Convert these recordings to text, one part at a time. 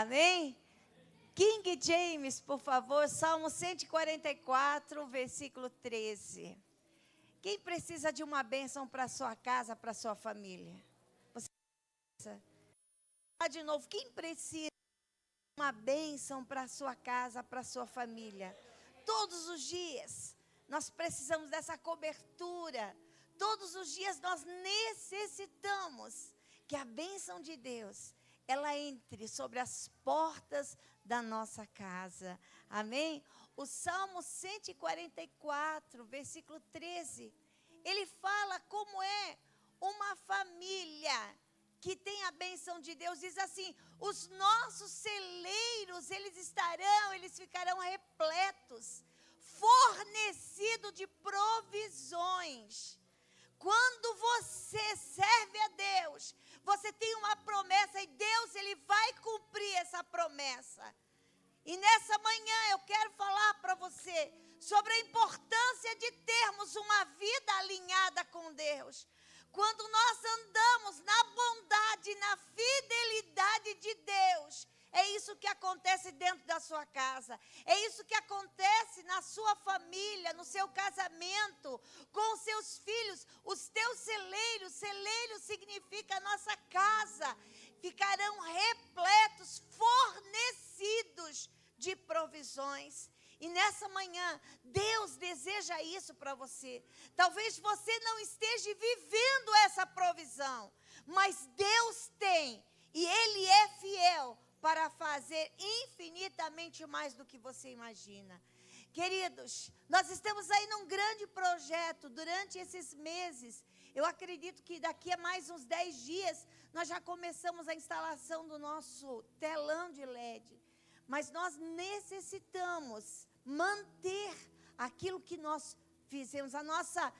Amém? King James, por favor, Salmo 144, versículo 13. Quem precisa de uma bênção para a sua casa, para a sua família? Você precisa? De novo, quem precisa de uma bênção para a sua casa, para a sua família? Todos os dias, nós precisamos dessa cobertura. Todos os dias nós necessitamos que a bênção de Deus, ela entre sobre as portas da nossa casa. Amém? O Salmo 144, versículo 13, ele fala como é uma família que tem a bênção de Deus. Diz assim: os nossos celeiros, eles ficarão repletos, fornecido de provisões. Quando você serve a Deus, você tem uma promessa e Deus, Ele vai cumprir essa promessa. E nessa manhã eu quero falar para você sobre a importância de termos uma vida alinhada com Deus. Quando nós andamos na bondade, na fidelidade de Deus, é isso que acontece dentro da sua casa. É isso que acontece na sua família, no seu casamento, com os seus filhos. Os teus celeiros significa a nossa casa, ficarão repletos, fornecidos de provisões. E nessa manhã, Deus deseja isso para você. Talvez você não esteja vivendo essa provisão, mas Deus tem, e Ele é fiel para fazer infinitamente mais do que você imagina. Queridos, nós estamos aí num grande projeto durante esses meses. Eu acredito que daqui a mais uns 10 dias, nós já começamos a instalação do nosso telão de LED. Mas nós necessitamos manter aquilo que nós fizemos, a nossa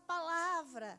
palavra.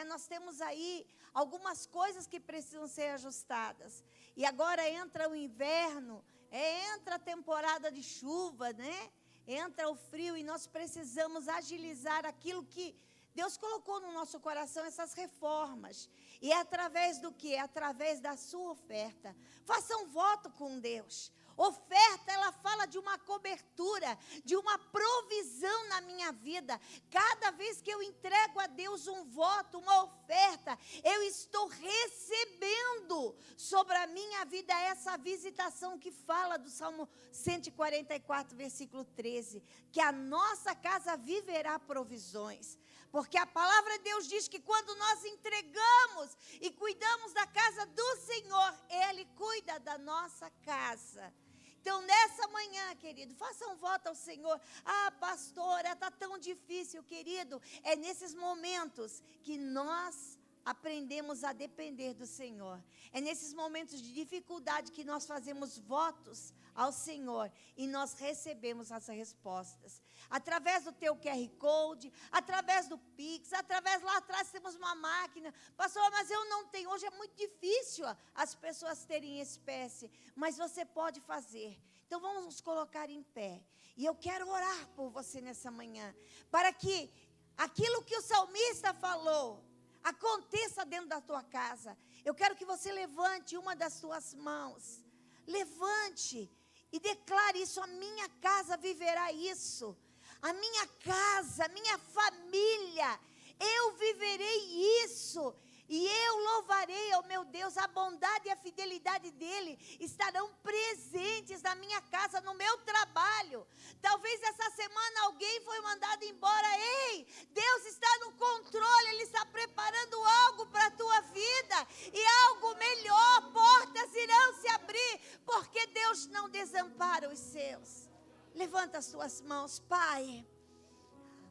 Nós temos aí algumas coisas que precisam ser ajustadas. E agora entra o inverno, entra a temporada de chuva, né? Entra o frio e nós precisamos agilizar aquilo que Deus colocou no nosso coração, essas reformas. E é através do quê? É através da sua oferta. Faça um voto com Deus. Oferta, ela fala de uma cobertura, de uma provisão na minha vida. Cada vez que eu entrego a Deus um voto, uma oferta, eu estou recebendo sobre a minha vida essa visitação que fala do Salmo 144, versículo 13. Que a nossa casa viverá provisões. Porque a palavra de Deus diz que quando nós entregamos e cuidamos da casa do Senhor, Ele cuida da nossa casa. Então, nessa manhã, querido, faça um voto ao Senhor. Ah, pastora, está tão difícil, querido. É nesses momentos que nós aprendemos a depender do Senhor. É nesses momentos de dificuldade que nós fazemos votos ao Senhor e nós recebemos as respostas. Através do teu QR Code, através do Pix, através lá atrás temos uma máquina. Pastor, mas eu não tenho. Hoje é muito difícil as pessoas terem espécie, mas você pode fazer. Então vamos nos colocar em pé. E eu quero orar por você nessa manhã, para que aquilo que o salmista falou aconteça dentro da tua casa. Eu quero que você levante uma das suas mãos. Levante e declare isso: a minha casa viverá isso. A minha casa, a minha família, eu viverei isso. E eu louvarei ao meu Deus, a bondade e a fidelidade dEle estarão presentes na minha casa, no meu trabalho. Talvez essa semana alguém foi mandado embora. Ei, Deus está no controle, Ele está preparando algo para a tua vida. E algo melhor, portas irão se abrir, porque Deus não desampara os seus. Levanta as tuas mãos, Pai.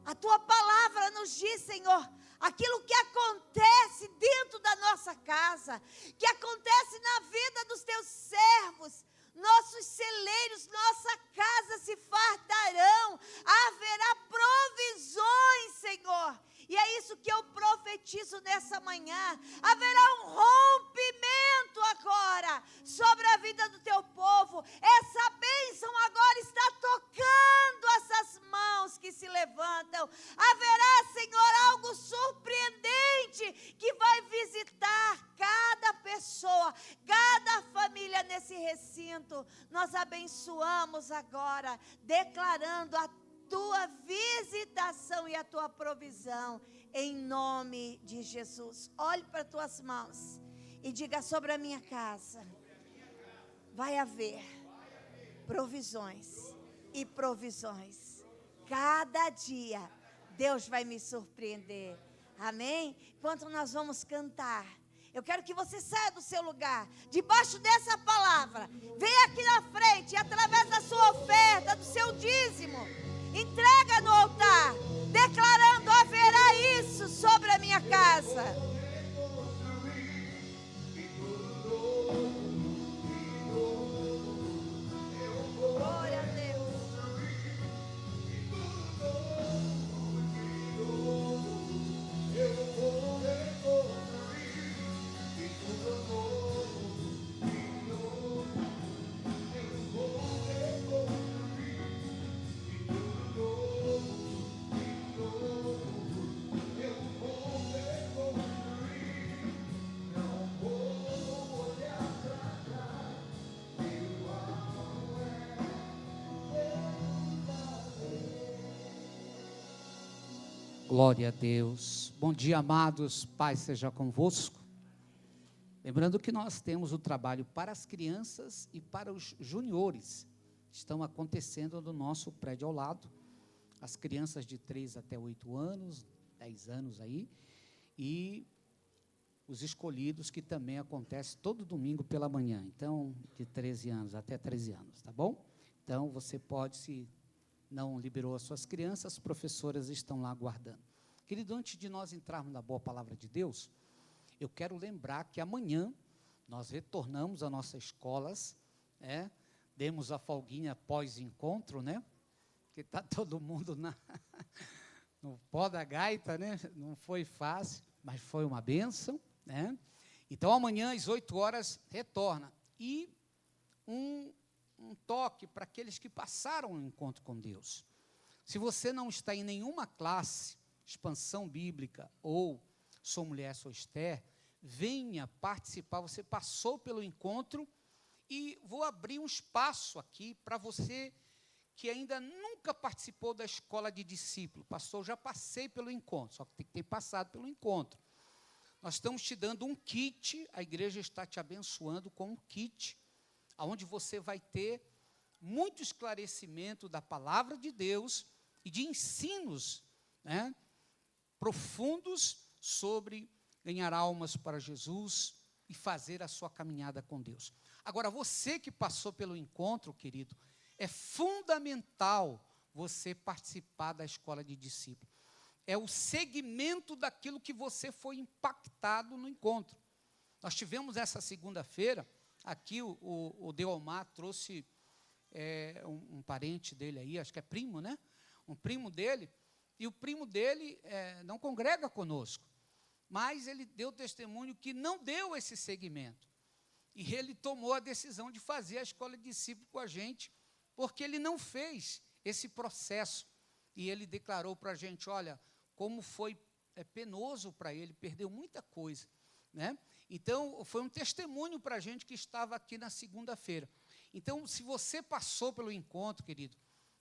A tua palavra nos diz, Senhor, aquilo que acontece dentro da nossa casa, que acontece na vida dos teus servos, nossos celeiros, nossa casa se fartarão, haverá provisões, Senhor. E é isso que eu profetizo nessa manhã. Haverá um rompimento agora sobre a vida do teu povo. Essa bênção agora está tocando essas mãos que se levantam. Haverá, Senhor, algo surpreendente que vai visitar cada pessoa, recinto, nós abençoamos agora, declarando a tua visitação e a tua provisão, em nome de Jesus. Olhe para tuas mãos e diga: sobre a minha casa vai haver provisões e provisões. Cada dia Deus vai me surpreender. Amém? Enquanto nós vamos cantar, eu quero que você saia do seu lugar, debaixo dessa palavra, venha aqui na frente, e através da sua oferta, do seu dízimo, entrega no altar, declarando: haverá isso sobre a minha casa. Glória a Deus. Glória a Deus. Bom dia, amados. Paz seja convosco. Lembrando que nós temos o trabalho para as crianças e para os juniores. Estão acontecendo no nosso prédio ao lado. As crianças de 3 até 8 anos, 10 anos aí. E os escolhidos, que também acontece todo domingo pela manhã. Então, de 13 anos até 13 anos, tá bom? Então, você pode, se não liberou as suas crianças, as professoras estão lá aguardando. Querido, antes de nós entrarmos na boa palavra de Deus, eu quero lembrar que amanhã nós retornamos às nossas escolas, demos a folguinha pós-encontro, né? Porque está todo mundo no pó da gaita, né? Não foi fácil, mas foi uma bênção, né? Então, amanhã, às 8 horas, retorna. E um toque para aqueles que passaram o encontro com Deus. Se você não está em nenhuma classe, expansão bíblica, ou Sou Mulher, Sou Esther, venha participar. Você passou pelo encontro, e vou abrir um espaço aqui para você que ainda nunca participou da escola de discípulo. Pastor, já passei pelo encontro, só que tem que ter passado pelo encontro. Nós estamos te dando um kit, a igreja está te abençoando com um kit, onde você vai ter muito esclarecimento da palavra de Deus e de ensinos, né, profundos sobre ganhar almas para Jesus e fazer a sua caminhada com Deus. Agora, você que passou pelo encontro, querido, é fundamental você participar da escola de discípulo. É o segmento daquilo que você foi impactado no encontro. Nós tivemos essa segunda-feira, aqui o Deomar trouxe um parente dele aí, acho que é primo, né? Um primo dele, e o primo dele não congrega conosco, mas ele deu testemunho que não deu esse segmento. E ele tomou a decisão de fazer a escola de discípulo com a gente, porque ele não fez esse processo. E ele declarou para a gente: olha, como foi penoso para ele, perdeu muita coisa, né? Então, foi um testemunho para a gente que estava aqui na segunda-feira. Então, se você passou pelo encontro, querido,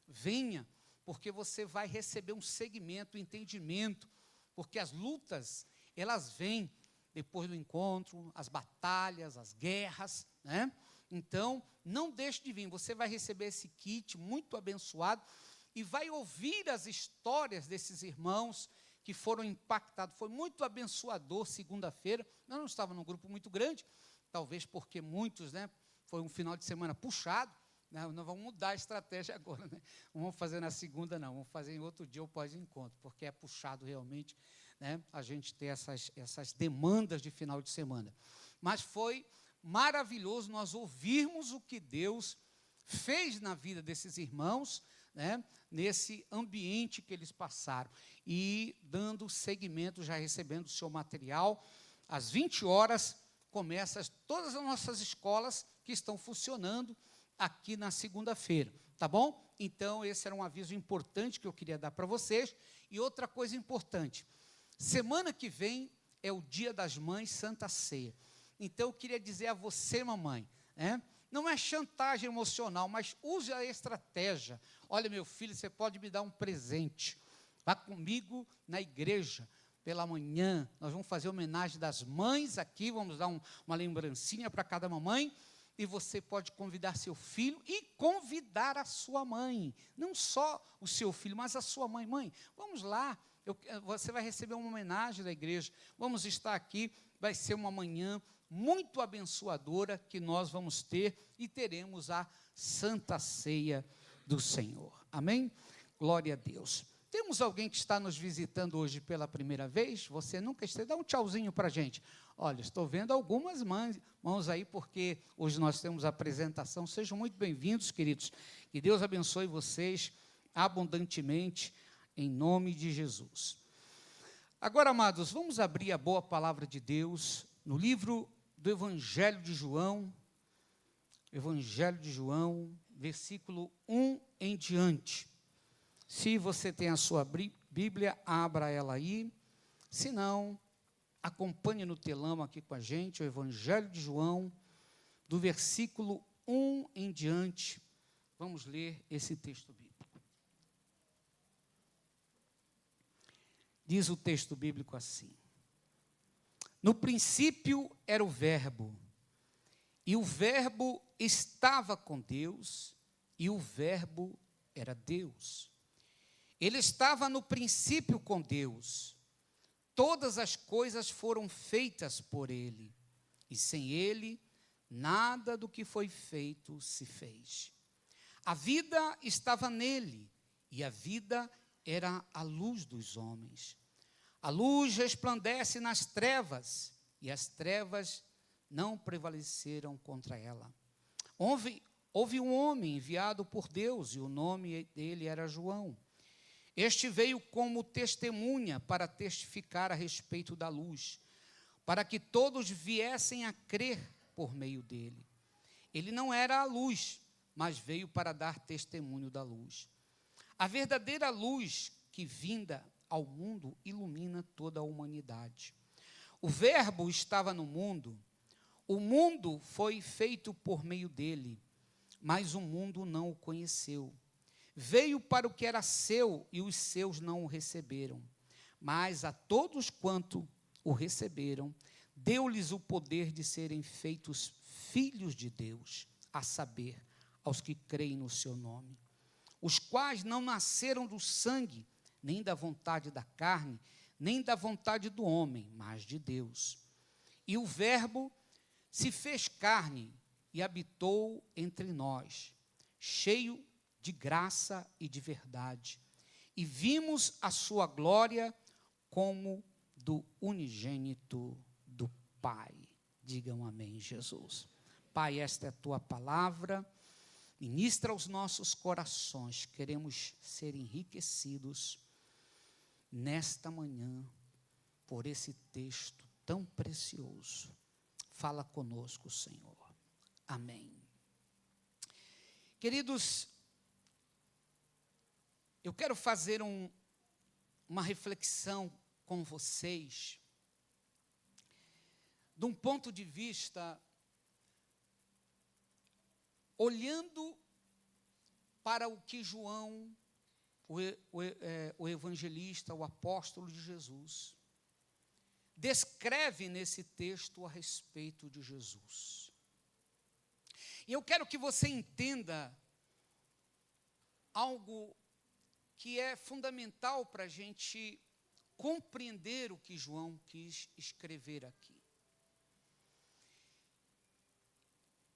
venha, porque você vai receber um segmento, um entendimento, porque as lutas, elas vêm depois do encontro, as batalhas, as guerras, né? Então, não deixe de vir, você vai receber esse kit muito abençoado e vai ouvir as histórias desses irmãos que foram impactados. Foi muito abençoador segunda-feira. Eu não estava num grupo muito grande, talvez porque muitos, né, foi um final de semana puxado, né, nós vamos mudar a estratégia agora, né? Não vamos fazer na segunda, não, vamos fazer em outro dia o pós-encontro, porque é puxado realmente, né, a gente ter essas demandas de final de semana. Mas foi maravilhoso nós ouvirmos o que Deus fez na vida desses irmãos, né, nesse ambiente que eles passaram, e dando seguimento, já recebendo o seu material. Às 20 horas, começam todas as nossas escolas que estão funcionando aqui na segunda-feira, tá bom? Então, esse era um aviso importante que eu queria dar para vocês. E outra coisa importante, semana que vem é o Dia das Mães, Santa Ceia. Então, eu queria dizer a você, mamãe, né, Não é chantagem emocional, mas use a estratégia. Olha, meu filho, você pode me dar um presente. Vá comigo na igreja. Pela manhã, nós vamos fazer homenagem das mães aqui, vamos dar uma lembrancinha para cada mamãe, e você pode convidar seu filho e convidar a sua mãe, não só o seu filho, mas a sua mãe. Mãe, vamos lá, você vai receber uma homenagem da igreja, vamos estar aqui, vai ser uma manhã muito abençoadora que nós vamos ter, e teremos a Santa Ceia do Senhor, amém? Glória a Deus. Temos alguém que está nos visitando hoje pela primeira vez? Você nunca esteve? Dá um tchauzinho para a gente. Olha, estou vendo algumas mãos aí, porque hoje nós temos a apresentação. Sejam muito bem-vindos, queridos. Que Deus abençoe vocês abundantemente, em nome de Jesus. Agora, amados, vamos abrir a boa palavra de Deus no livro do Evangelho de João, versículo 1 em diante. Se você tem a sua Bíblia, abra ela aí. Se não, acompanhe no telão aqui com a gente, o Evangelho de João, do versículo 1 em diante. Vamos ler esse texto bíblico. Diz o texto bíblico assim: no princípio era o Verbo, e o Verbo estava com Deus, e o Verbo era Deus. Ele estava no princípio com Deus. Todas as coisas foram feitas por Ele, e sem Ele, nada do que foi feito se fez. A vida estava nele, e a vida era a luz dos homens. A luz resplandece nas trevas, e as trevas não prevaleceram contra ela. Houve um homem enviado por Deus, e o nome dele era João. Este veio como testemunha para testificar a respeito da luz, para que todos viessem a crer por meio dele. Ele não era a luz, mas veio para dar testemunho da luz. A verdadeira luz que vinda ao mundo ilumina toda a humanidade. O Verbo estava no mundo, o mundo foi feito por meio dele, mas o mundo não o conheceu. Veio para o que era seu, e os seus não o receberam. Mas a todos quanto o receberam, deu-lhes o poder de serem feitos filhos de Deus, a saber, aos que creem no seu nome, os quais não nasceram do sangue, nem da vontade da carne, nem da vontade do homem, mas de Deus. E o Verbo se fez carne e habitou entre nós, cheio de graça e de verdade, e vimos a sua glória como do unigênito do Pai. Digam amém, Jesus. Pai, esta é a tua palavra, ministra aos nossos corações, queremos ser enriquecidos nesta manhã por esse texto tão precioso. Fala conosco, Senhor. Amém. Queridos, eu quero fazer uma reflexão com vocês, de um ponto de vista, olhando para o que João, o evangelista, o apóstolo de Jesus, descreve nesse texto a respeito de Jesus. E eu quero que você entenda algo que é fundamental para a gente compreender o que João quis escrever aqui.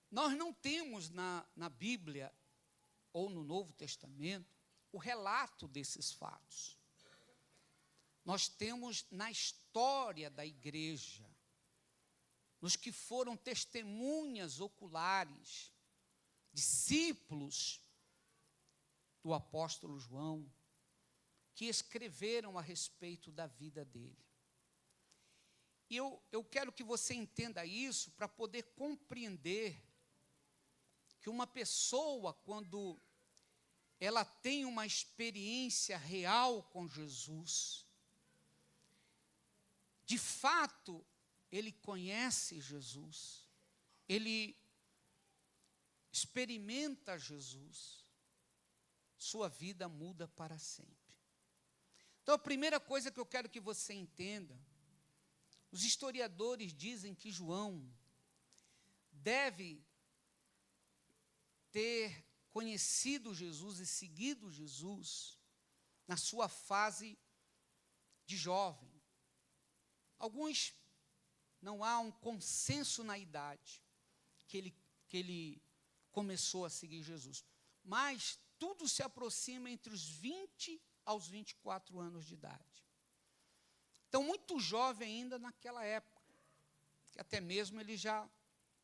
Nós não temos na Bíblia, ou no Novo Testamento, o relato desses fatos. Nós temos na história da igreja, nos que foram testemunhas oculares, discípulos do apóstolo João, que escreveram a respeito da vida dele. E eu quero que você entenda isso para poder compreender que uma pessoa, quando ela tem uma experiência real com Jesus, de fato, ele conhece Jesus, ele experimenta Jesus, sua vida muda para sempre. Então, a primeira coisa que eu quero que você entenda, os historiadores dizem que João deve ter conhecido Jesus e seguido Jesus na sua fase de jovem. Alguns, não há um consenso na idade que ele começou a seguir Jesus, mas tudo se aproxima entre os 20 aos 24 anos de idade. Então, muito jovem ainda naquela época, que até mesmo ele já,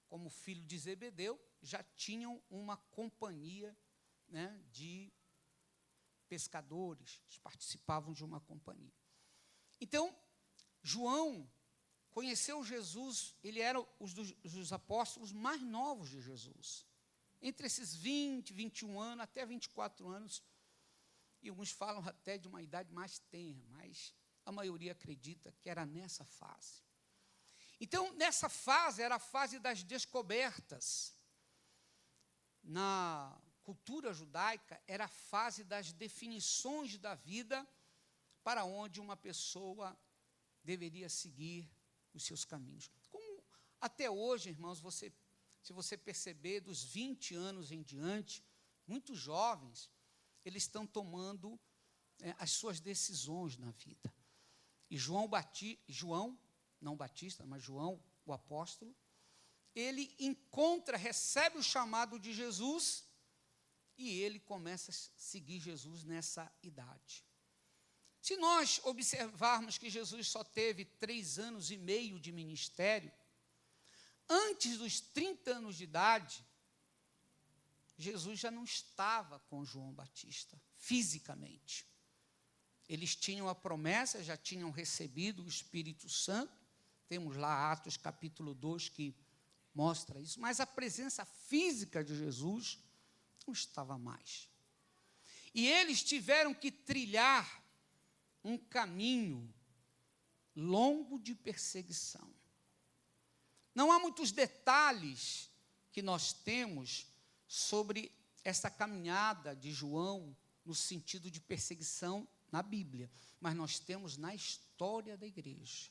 como filho de Zebedeu, já tinham uma companhia, né, de pescadores, eles participavam de uma companhia. Então, João conheceu Jesus, ele era dos apóstolos mais novos de Jesus. Entre esses 20, 21 anos, até 24 anos, e alguns falam até de uma idade mais tenra, mas a maioria acredita que era nessa fase. Então, nessa fase, era a fase das descobertas. Na cultura judaica, era a fase das definições da vida para onde uma pessoa deveria seguir os seus caminhos. Como até hoje, irmãos, se você perceber, dos 20 anos em diante, muitos jovens, eles estão tomando as suas decisões na vida. E João, não Batista, mas João, o apóstolo, ele recebe o chamado de Jesus e ele começa a seguir Jesus nessa idade. Se nós observarmos que Jesus só teve 3 anos e meio de ministério, antes dos 30 anos de idade, Jesus já não estava com João Batista, fisicamente. Eles tinham a promessa, já tinham recebido o Espírito Santo, temos lá Atos capítulo 2 que mostra isso, mas a presença física de Jesus não estava mais. E eles tiveram que trilhar um caminho longo de perseguição. Não há muitos detalhes que nós temos sobre essa caminhada de João no sentido de perseguição na Bíblia, mas nós temos na história da igreja.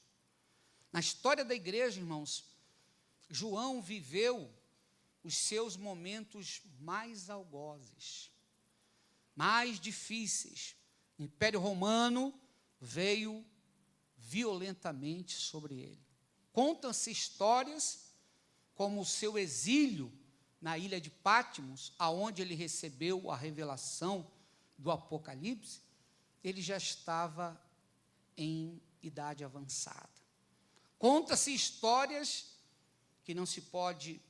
Na história da igreja, irmãos, João viveu os seus momentos mais algozes, mais difíceis. O Império Romano veio violentamente sobre ele. Contam-se histórias como o seu exílio na ilha de Patmos, aonde ele recebeu a revelação do Apocalipse, ele já estava em idade avançada. Conta-se histórias que não se pode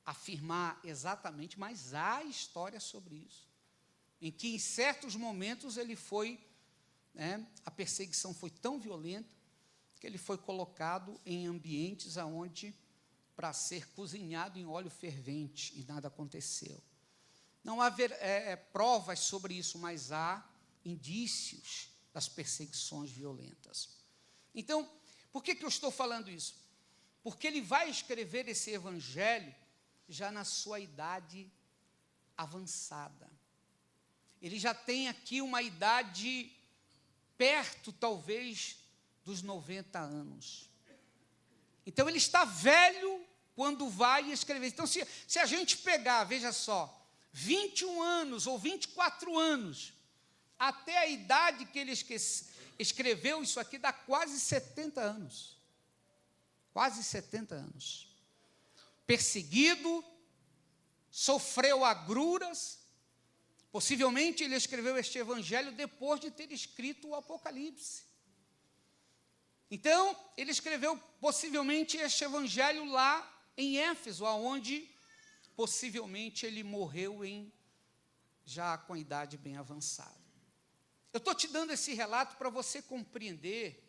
afirmar exatamente, mas há histórias sobre isso, em que em certos momentos ele foi, a perseguição foi tão violenta que ele foi colocado em ambientes onde para ser cozinhado em óleo fervente e nada aconteceu. Não há provas sobre isso, mas há indícios das perseguições violentas. Então, por que eu estou falando isso? Porque ele vai escrever esse evangelho já na sua idade avançada. Ele já tem aqui uma idade perto, talvez, dos 90 anos. Então, ele está velho quando vai escrever. Então, se a gente pegar, veja só, 21 anos ou 24 anos, até a idade que ele escreveu isso aqui, dá quase 70 anos. Quase 70 anos. Perseguido, sofreu agruras. Possivelmente ele escreveu este evangelho depois de ter escrito o Apocalipse. Então, ele escreveu possivelmente este evangelho lá em Éfeso, onde possivelmente ele morreu já com a idade bem avançada. Eu estou te dando esse relato para você compreender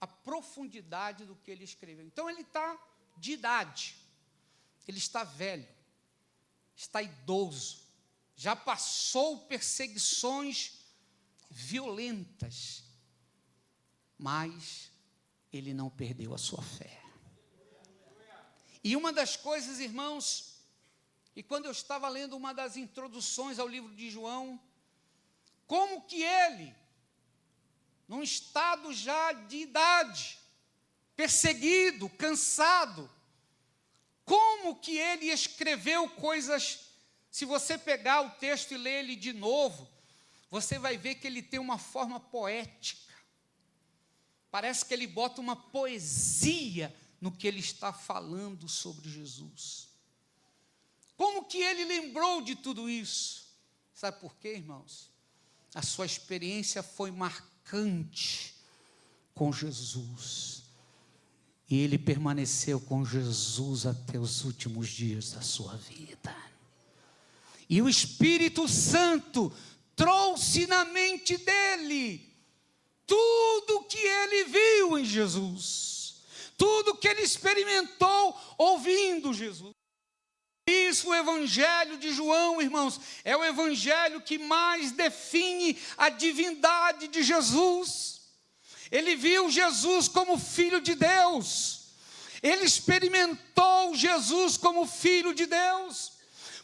a profundidade do que ele escreveu. Então, ele está de idade, ele está velho, está idoso, já passou perseguições violentas, mas ele não perdeu a sua fé. E uma das coisas, irmãos, e quando eu estava lendo uma das introduções ao livro de João, como que ele, num estado já de idade, perseguido, cansado, como que ele escreveu coisas, se você pegar o texto e ler ele de novo, você vai ver que ele tem uma forma poética. Parece que ele bota uma poesia no que ele está falando sobre Jesus. Como que ele lembrou de tudo isso? Sabe por quê, irmãos? A sua experiência foi marcante com Jesus. E ele permaneceu com Jesus até os últimos dias da sua vida. E o Espírito Santo trouxe na mente dele tudo que ele viu em Jesus, tudo que ele experimentou ouvindo Jesus. Isso, o Evangelho de João, irmãos, é o Evangelho que mais define a divindade de Jesus. Ele viu Jesus como Filho de Deus, ele experimentou Jesus como Filho de Deus.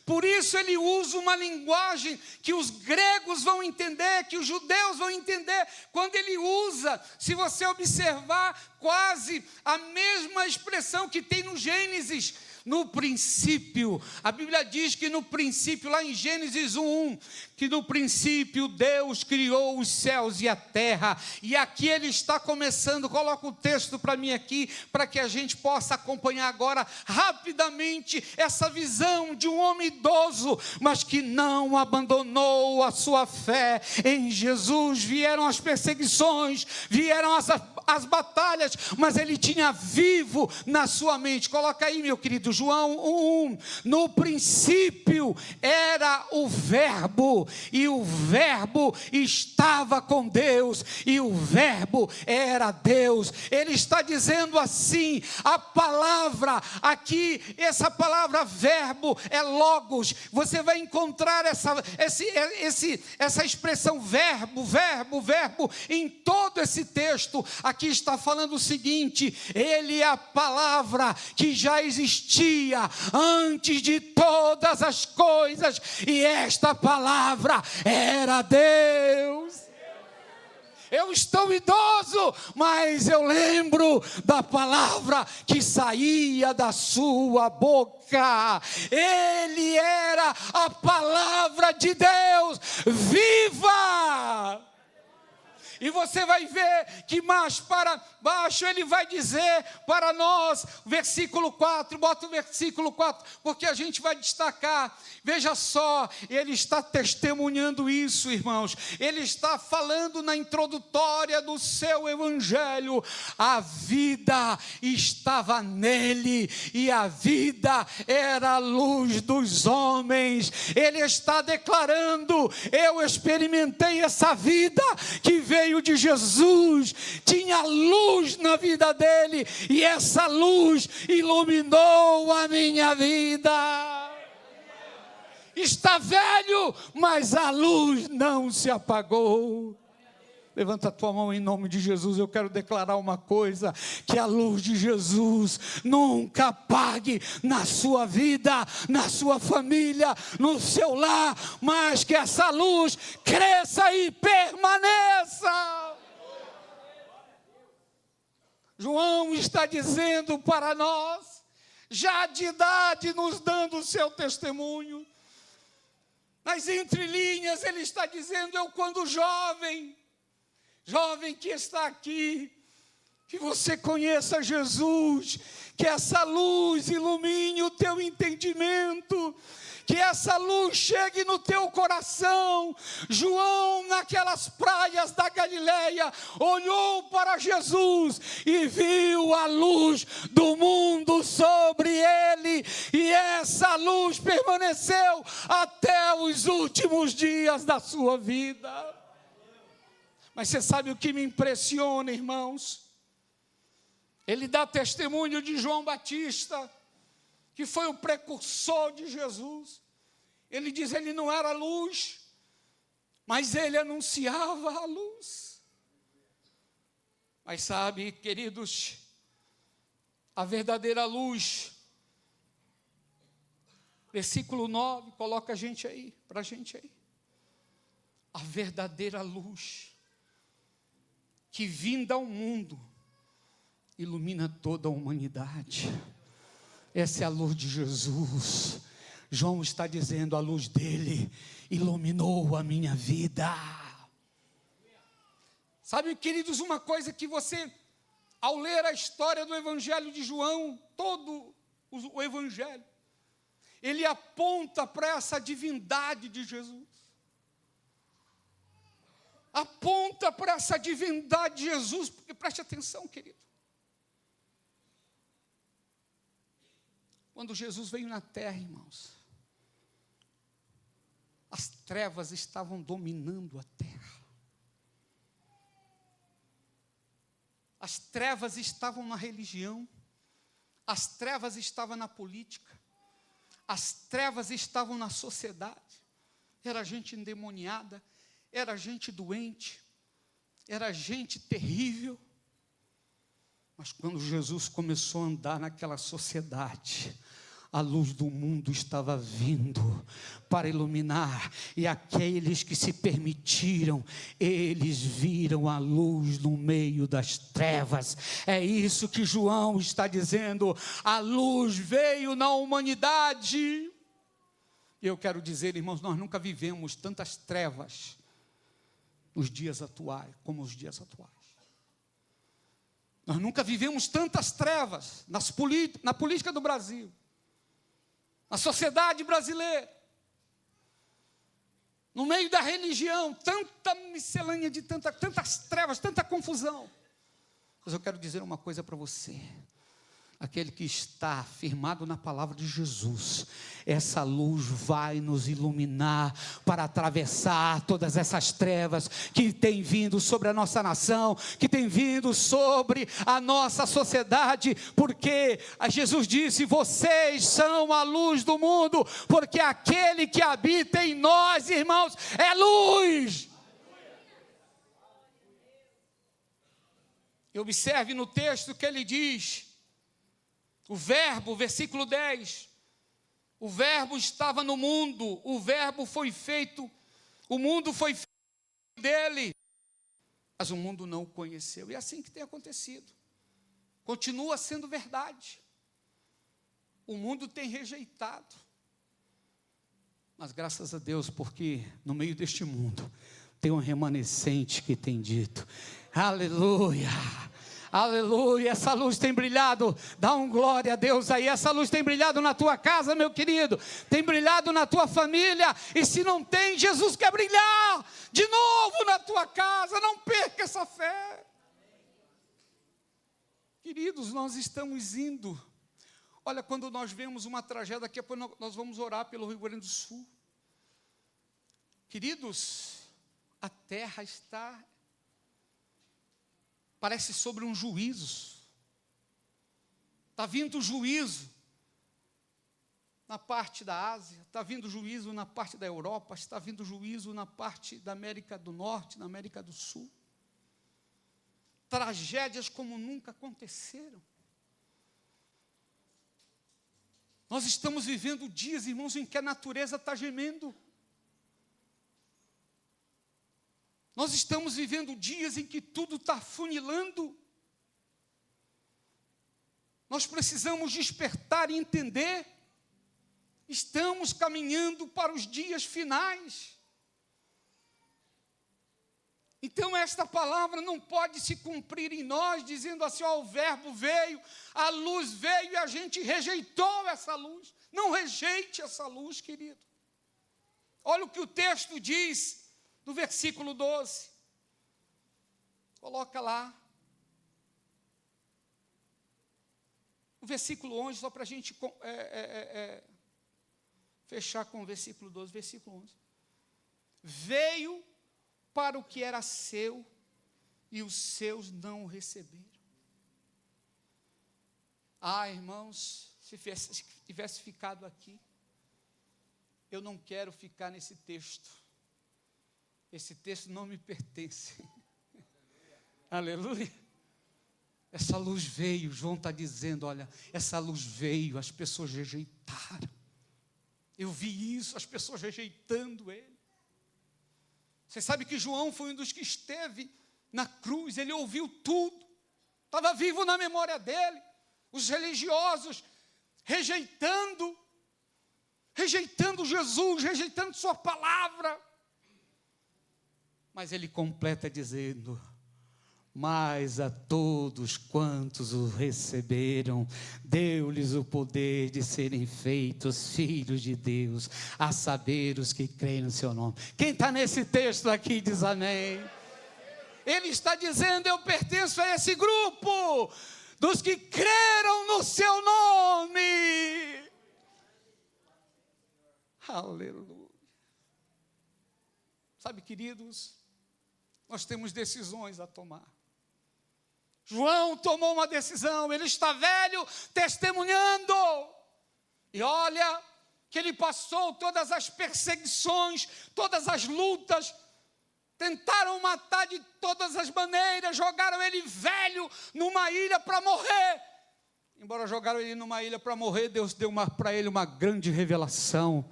Por isso ele usa uma linguagem que os gregos vão entender, que os judeus vão entender, quando ele usa, se você observar, quase a mesma expressão que tem no Gênesis. No princípio, a Bíblia diz que no princípio, lá em Gênesis 1:1, que no princípio Deus criou os céus e a terra, e aqui ele está começando, coloca o texto para mim aqui, para que a gente possa acompanhar agora, rapidamente, essa visão de um homem idoso, mas que não abandonou a sua fé em Jesus. Vieram as perseguições, vieram as batalhas, mas ele tinha vivo na sua mente. Coloca aí, meu querido, João 1:1, no princípio era o verbo, e o verbo estava com Deus, e o verbo era Deus. Ele está dizendo assim, a palavra aqui, essa palavra verbo é logos. Você vai encontrar essa expressão verbo em todo esse texto. Aqui está falando o seguinte: ele é a palavra que já existia antes de todas as coisas, e esta palavra era Deus. Eu estou idoso, mas eu lembro da palavra que saía da sua boca. Ele era a palavra de Deus viva. E você vai ver que mais para baixo ele vai dizer para nós, versículo 4, bota o versículo 4, porque a gente vai destacar. Veja só, ele está testemunhando isso, irmãos. Ele está falando na introdutória do seu evangelho. A vida estava nele, e a vida era a luz dos homens. Ele está declarando: eu experimentei essa vida que veio de Jesus, tinha luz na vida dele, e essa luz iluminou a minha vida. Está velho, mas a luz não se apagou. Levanta a tua mão em nome de Jesus. Eu quero declarar uma coisa: que a luz de Jesus nunca apague na sua vida, na sua família, no seu lar, mas que essa luz cresça e permaneça. João está dizendo para nós, já de idade, nos dando o seu testemunho. Nas entrelinhas ele está dizendo: eu quando jovem que está aqui, que você conheça Jesus, que essa luz ilumine o teu entendimento, que essa luz chegue no teu coração. João, naquelas praias da Galileia, olhou para Jesus e viu a luz do mundo sobre ele, e essa luz permaneceu até os últimos dias da sua vida. Mas você sabe o que me impressiona, irmãos? Ele dá testemunho de João Batista, que foi o precursor de Jesus. Ele diz: ele não era luz, mas ele anunciava a luz. Mas sabe, queridos, a verdadeira luz Versículo 9, coloca a gente aí, para a gente aí. A verdadeira luz, que vinda ao mundo, ilumina toda a humanidade. Essa é a luz de Jesus. João está dizendo, a luz dele iluminou a minha vida. Sabe, queridos, uma coisa que você, ao ler a história do Evangelho de João, todo o Evangelho, ele aponta para essa divindade de Jesus. Aponta para essa divindade de Jesus, porque preste atenção, querido. Quando Jesus veio na terra, irmãos, as trevas estavam dominando a terra. As trevas estavam na religião, as trevas estavam na política, as trevas estavam na sociedade. Era gente endemoniada, era gente doente, era gente terrível. Mas quando Jesus começou a andar naquela sociedade, a luz do mundo estava vindo para iluminar, e aqueles que se permitiram, eles viram a luz no meio das trevas. É isso que João está dizendo, a luz veio na humanidade. E eu quero dizer, irmãos, nós nunca vivemos tantas trevas nos dias atuais, como os dias atuais. Nós nunca vivemos tantas trevas na política do Brasil, na sociedade brasileira, no meio da religião, tanta miscelânea de tantas trevas, tanta confusão. Mas eu quero dizer uma coisa para você. Aquele que está firmado na palavra de Jesus, essa luz vai nos iluminar para atravessar todas essas trevas que têm vindo sobre a nossa nação, que têm vindo sobre a nossa sociedade, porque Jesus disse, vocês são a luz do mundo, porque aquele que habita em nós, irmãos, é luz. E observe no texto que ele diz, o verbo, versículo 10, o verbo estava no mundo, o verbo foi feito, o mundo foi feito dele, mas o mundo não o conheceu. E é assim que tem acontecido, continua sendo verdade, o mundo tem rejeitado, mas graças a Deus, porque no meio deste mundo, tem um remanescente que tem dito, aleluia, aleluia, essa luz tem brilhado, dá um glória a Deus aí, essa luz tem brilhado na tua casa, meu querido, tem brilhado na tua família, e se não tem, Jesus quer brilhar de novo na tua casa, não perca essa fé. Queridos, nós estamos indo, olha, quando nós vemos uma tragédia, daqui a pouco nós vamos orar pelo Rio Grande do Sul. Queridos, a terra está, parece sobre um juízo, está vindo juízo na parte da Ásia, está vindo juízo na parte da Europa, está vindo juízo na parte da América do Norte, na América do Sul, tragédias como nunca aconteceram. Nós estamos vivendo dias, irmãos, em que a natureza está gemendo. Nós estamos vivendo dias em que tudo está funilando. Nós precisamos despertar e entender. Estamos caminhando para os dias finais. Então esta palavra não pode se cumprir em nós, dizendo assim, ó, o verbo veio, a luz veio e a gente rejeitou essa luz. Não rejeite essa luz, querido. Olha o que o texto diz, do versículo 12, coloca lá, o versículo 11, só para a gente fechar com o versículo 12, versículo 11, veio para o que era seu, e os seus não o receberam. Ah, irmãos, se tivesse ficado aqui, eu não quero ficar nesse texto. Esse texto não me pertence. Aleluia. Essa luz veio, João está dizendo, olha, essa luz veio, as pessoas rejeitaram. Eu vi isso, as pessoas rejeitando ele. Você sabe que João foi um dos que esteve na cruz, ele ouviu tudo, estava vivo na memória dele. Os religiosos rejeitando Jesus, rejeitando sua palavra. Mas ele completa dizendo: mas a todos quantos o receberam, deu-lhes o poder de serem feitos filhos de Deus, a saber, os que creem no seu nome. Quem está nesse texto aqui diz amém. Ele está dizendo: eu pertenço a esse grupo, dos que creram no seu nome. Aleluia. Sabe, queridos, nós temos decisões a tomar. João tomou uma decisão, ele está velho, testemunhando, e olha que ele passou todas as perseguições, todas as lutas, tentaram matar de todas as maneiras, jogaram ele velho numa ilha para morrer. Embora jogaram ele numa ilha para morrer, Deus deu para ele uma grande revelação,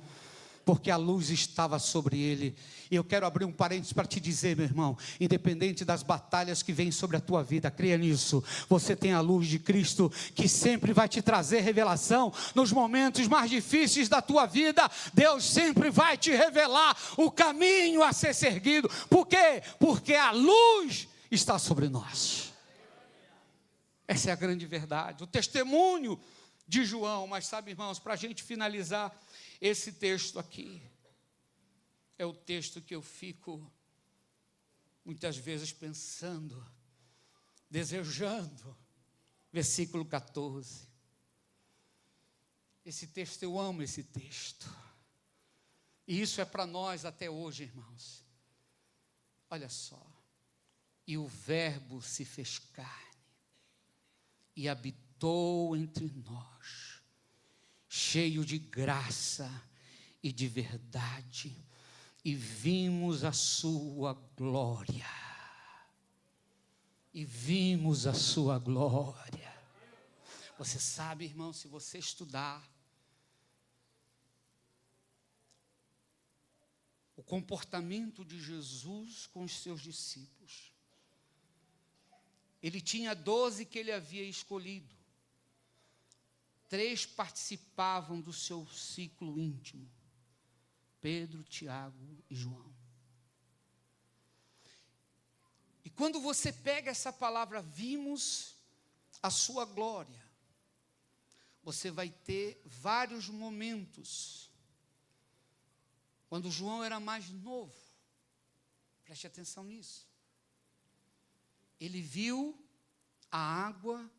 porque a luz estava sobre ele. E eu quero abrir um parênteses para te dizer, meu irmão, independente das batalhas que vêm sobre a tua vida, creia nisso, você tem a luz de Cristo, que sempre vai te trazer revelação. Nos momentos mais difíceis da tua vida, Deus sempre vai te revelar o caminho a ser seguido. Por quê? Porque a luz está sobre nós. Essa é a grande verdade, o testemunho de João. Mas sabe, irmãos, para a gente finalizar esse texto aqui, é o texto que eu fico muitas vezes pensando, desejando. Versículo 14. Esse texto, eu amo esse texto. E isso é para nós até hoje, irmãos. Olha só. E o Verbo se fez carne e habitou entre nós, cheio de graça e de verdade, e vimos a sua glória. E vimos a sua glória. Você sabe, irmão, se você estudar o comportamento de Jesus com os seus discípulos, ele tinha 12 que ele havia escolhido. 3 participavam do seu ciclo íntimo: Pedro, Tiago e João. E quando você pega essa palavra, vimos a sua glória, você vai ter vários momentos. Quando João era mais novo, preste atenção nisso, ele viu a água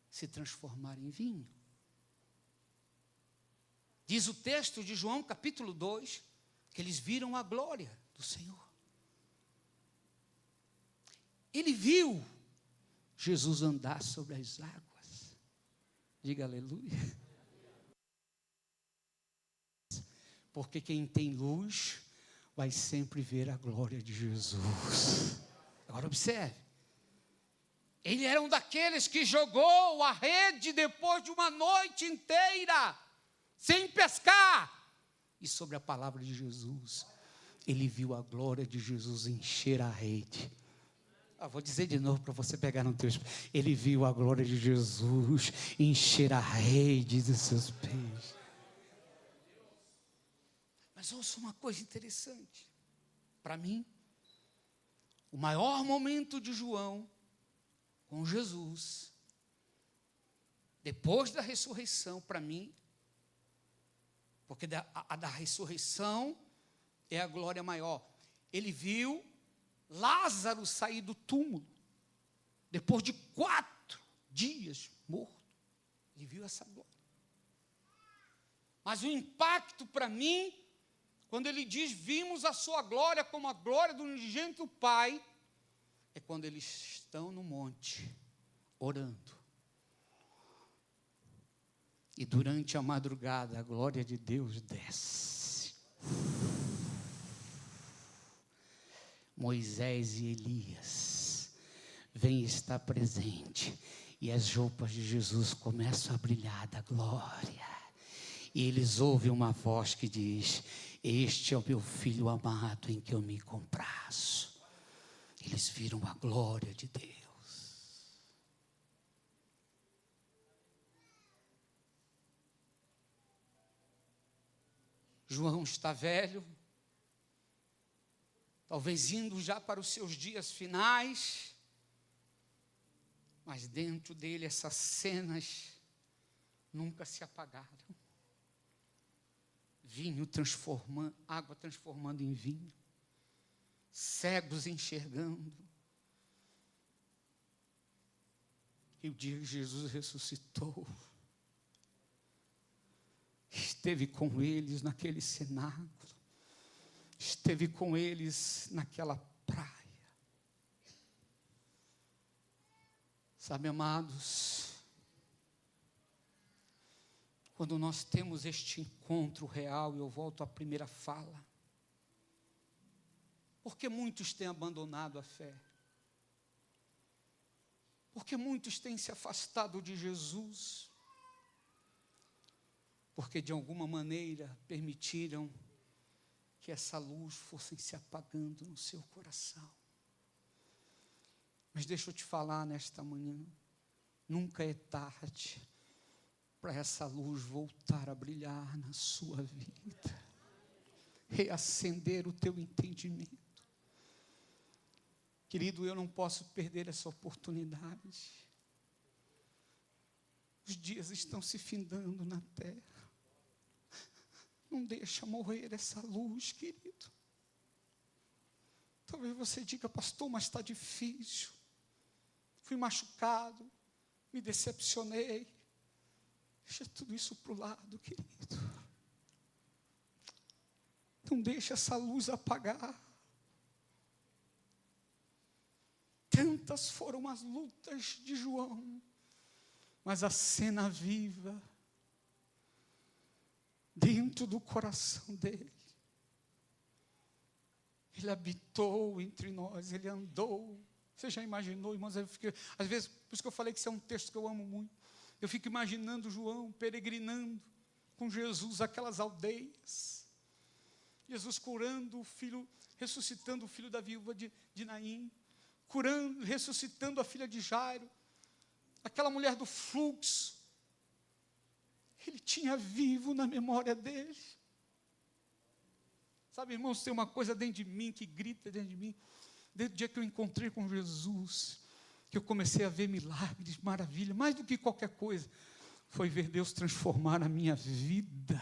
se transformar em vinho. Diz o texto de João, capítulo 2, que eles viram a glória do Senhor. Ele viu Jesus andar sobre as águas. Diga aleluia. Porque quem tem luz vai sempre ver a glória de Jesus. Agora observe. Ele era um daqueles que jogou a rede depois de uma noite inteira sem pescar. E sobre a palavra de Jesus, ele viu a glória de Jesus encher a rede. Vou dizer de novo para você pegar no texto. Ele viu a glória de Jesus encher a rede dos seus pés. Mas ouça uma coisa interessante. Para mim, o maior momento de João com Jesus, depois da ressurreição, para mim, porque a da ressurreição é a glória maior. Ele viu Lázaro sair do túmulo, depois de 4 dias morto. Ele viu essa glória. Mas o impacto para mim, quando ele diz, vimos a sua glória como a glória do unigênito Pai, é quando eles estão no monte, orando. E durante a madrugada, a glória de Deus desce. Moisés e Elias vêm estar presente. E as roupas de Jesus começam a brilhar da glória. e eles ouvem uma voz que diz: este é o meu filho amado em que eu me comprazo. Eles viram a glória de Deus. João está velho, talvez indo já para os seus dias finais, mas dentro dele essas cenas nunca se apagaram. Vinho transformando, água transformando em vinho, cegos enxergando. E o dia que Jesus ressuscitou, esteve com eles naquele cenáculo, esteve com eles naquela praia. Sabe, amados, quando nós temos este encontro real, eu volto à primeira fala, porque muitos têm abandonado a fé, porque muitos têm se afastado de Jesus, porque de alguma maneira permitiram que essa luz fosse se apagando no seu coração. Mas deixa eu te falar nesta manhã, nunca é tarde para essa luz voltar a brilhar na sua vida, reacender o teu entendimento. Querido, eu não posso perder essa oportunidade. Os dias estão se findando na terra. Não deixa morrer essa luz, querido. Talvez você diga: pastor, mas está difícil. Fui machucado, me decepcionei. Deixa tudo isso para o lado, querido. Não deixa essa luz apagar. Tantas foram as lutas de João, mas a cena viva dentro do coração dele. Ele habitou entre nós, ele andou. Você já imaginou, irmãos? Às vezes, por isso que eu falei que isso é um texto que eu amo muito. Eu fico imaginando João peregrinando com Jesus aquelas aldeias. Jesus curando o filho, ressuscitando o filho da viúva de Naim, curando, ressuscitando a filha de Jairo, aquela mulher do fluxo. Ele tinha vivo na memória dele. Sabe, irmãos, tem uma coisa dentro de mim que grita dentro de mim. Desde o dia que eu encontrei com Jesus, que eu comecei a ver milagres, maravilha, mais do que qualquer coisa, foi ver Deus transformar a minha vida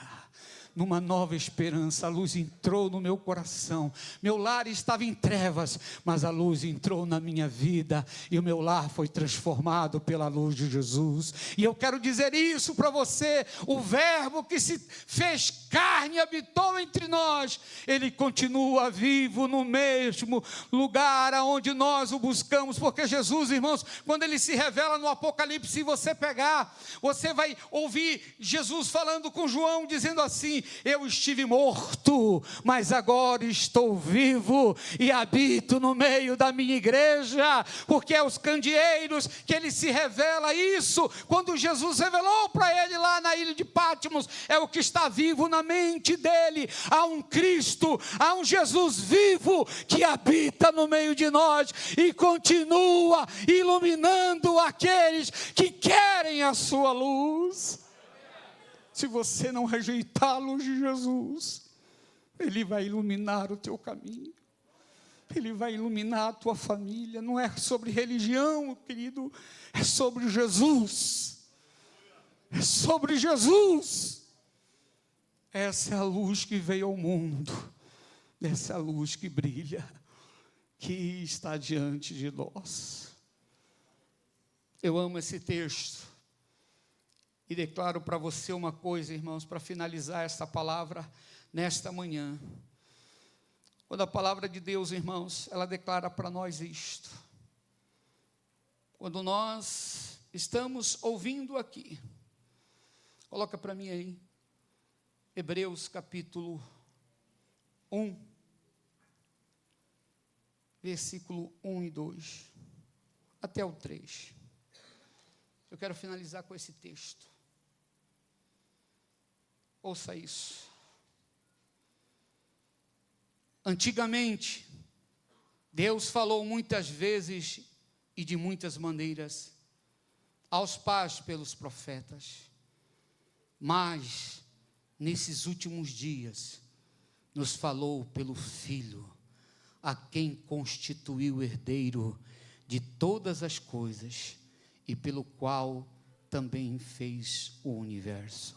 numa nova esperança. A luz entrou no meu coração. Meu lar estava em trevas, mas a luz entrou na minha vida e o meu lar foi transformado pela luz de Jesus. E eu quero dizer isso para você: o verbo que se fez carne e habitou entre nós, ele continua vivo no mesmo lugar aonde nós o buscamos, porque Jesus, irmãos, quando ele se revela no Apocalipse, se você pegar, você vai ouvir Jesus falando com João, dizendo assim: eu estive morto, mas agora estou vivo e habito no meio da minha igreja, porque é os candeeiros que ele se revela. Isso, quando Jesus revelou para ele lá na ilha de Patmos, é o que está vivo na mente dele. Há um Cristo, há um Jesus vivo que habita no meio de nós e continua iluminando aqueles que querem a sua luz. Se você não rejeitar a luz de Jesus, ele vai iluminar o teu caminho, ele vai iluminar a tua família. Não é sobre religião, querido, é sobre Jesus, é sobre Jesus. Essa é a luz que veio ao mundo, essa é a luz que brilha, que está diante de nós. Eu amo esse texto. E declaro para você uma coisa, irmãos, para finalizar esta palavra nesta manhã. Quando a palavra de Deus, irmãos, ela declara para nós isto. Quando nós estamos ouvindo aqui, coloca para mim aí, Hebreus capítulo 1, versículo 1 e 2, até o 3. Eu quero finalizar com esse texto. Ouça isso. Antigamente, Deus falou muitas vezes e de muitas maneiras aos pais pelos profetas. Mas, nesses últimos dias, nos falou pelo Filho, a quem constituiu herdeiro de todas as coisas e pelo qual também fez o universo.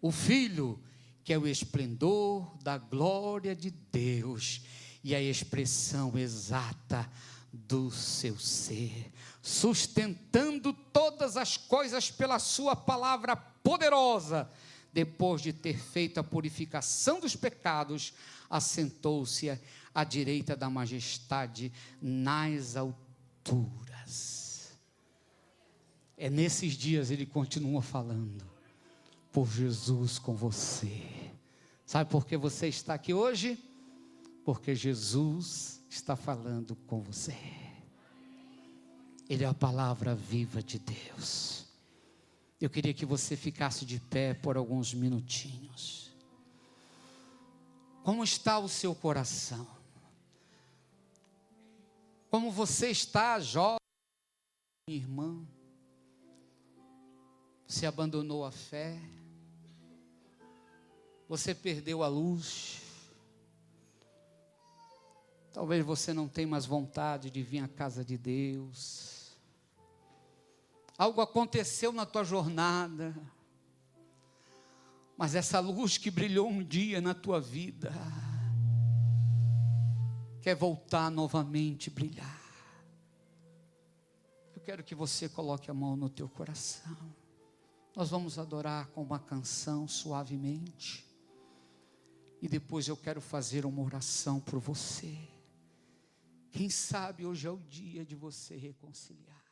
O Filho, que é o esplendor da glória de Deus e a expressão exata do seu ser, sustentando todas as coisas pela sua palavra poderosa, depois de ter feito a purificação dos pecados, assentou-se à direita da majestade nas alturas. É nesses dias ele continua falando, por Jesus com você. Sabe por que você está aqui hoje? Porque Jesus está falando com você. Ele é a palavra viva de Deus. Eu queria que você ficasse de pé por alguns minutinhos. Como está o seu coração? Como você está, jovem, minha irmã? Você abandonou a fé? Você perdeu a luz? Talvez você não tenha mais vontade de vir à casa de Deus. Algo aconteceu na tua jornada. Mas essa luz que brilhou um dia na tua vida quer voltar novamente a brilhar. Eu quero que você coloque a mão no teu coração. Nós vamos adorar com uma canção suavemente. E depois eu quero fazer uma oração por você. Quem sabe hoje é o dia de você reconciliar.